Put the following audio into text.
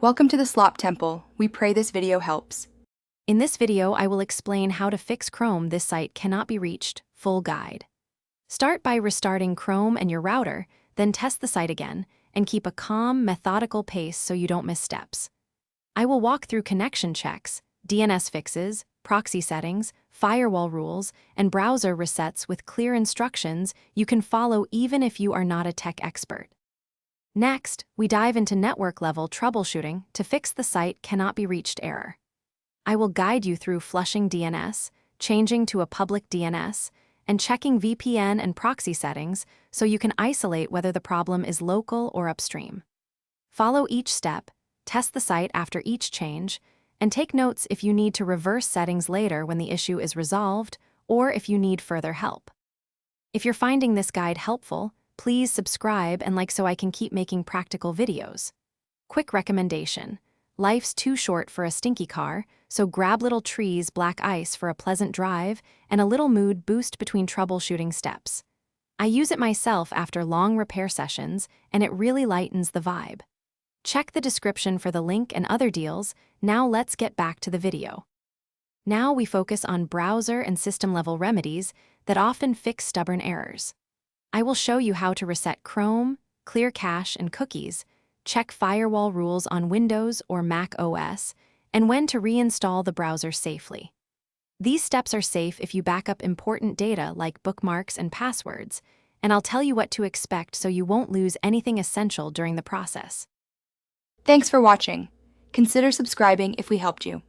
Welcome to the Slop Temple. We pray this video helps. In this video, I will explain how to fix Chrome this site cannot be reached, full guide. Start by restarting Chrome and your router, then test the site again, and keep a calm, methodical pace so you don't miss steps. I will walk through connection checks, DNS fixes, proxy settings, firewall rules, and browser resets with clear instructions you can follow even if you are not a tech expert. Next, we dive into network-level troubleshooting to fix the site cannot be reached error. I will guide you through flushing DNS, changing to a public DNS, and checking VPN and proxy settings so you can isolate whether the problem is local or upstream. Follow each step, test the site after each change, and take notes if you need to reverse settings later when the issue is resolved or if you need further help. If you're finding this guide helpful, please subscribe and like so I can keep making practical videos. Quick recommendation: life's too short for a stinky car, so grab little trees black ice for a pleasant drive and a little mood boost between troubleshooting steps. I use it myself after long repair sessions, and it really lightens the vibe. Check the description for the link and other deals. Now let's get back to the video. Now we focus on browser and system-level remedies that often fix stubborn errors. I will show you how to reset Chrome, clear cache and cookies, check firewall rules on Windows or Mac OS, and when to reinstall the browser safely. These steps are safe if you back up important data like bookmarks and passwords, and I'll tell you what to expect so you won't lose anything essential during the process. Thanks for watching. Consider subscribing if we helped you.